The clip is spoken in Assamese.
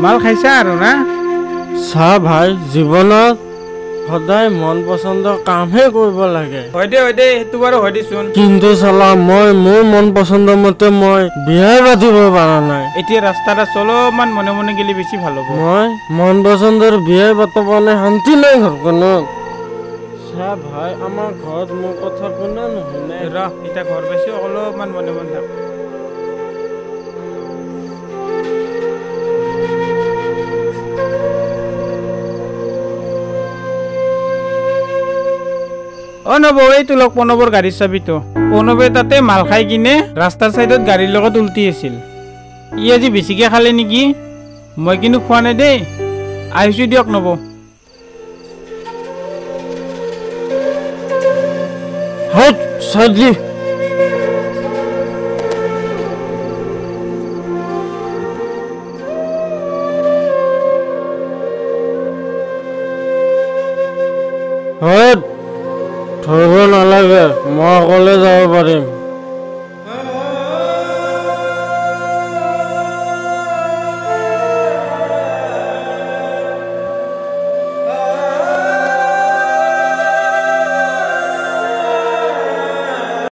মাল খাইছা আৰু না? চা ভাই, জীৱনত সদায় মন পচন্দৰ কামহে কৰিব লাগে। হয় দে সেইটো বাৰু হয় দেচোন। কিন্তু চালা মই মোৰ মন পচন্দৰ মতে মই বিয়াই পাতিব পৰা নাই। এতিয়া ৰাস্তাত অলপমান মনে মনে গেলি বেছি ভাল হ'ব। মই মন পচন্দৰ বিয়াই পাতিব নাই, শান্তি নাই ঘৰখনত। চা ভাই, আমাৰ ঘৰত মোৰ কথা কোনে নুশুনে। এতিয়া ঘৰ পাইছো, অলপমান মনে মনে থাক। নব, এইটো লগ প্ৰণৱৰ গাড়ীৰ চাবিটো। প্ৰণৱে তাতে মাল খাই কিনে ৰাস্তাৰ চাইডত গাড়ীৰ লগত উল্টি আছিল। ই আজি বেছিকে খালে নেকি? মই কিন্তু খোৱা নাই দেই। আহিছো দিয়ক নব। হাত চাদি ধৰিব নালাগে, মই অকলে যাব পাৰিম।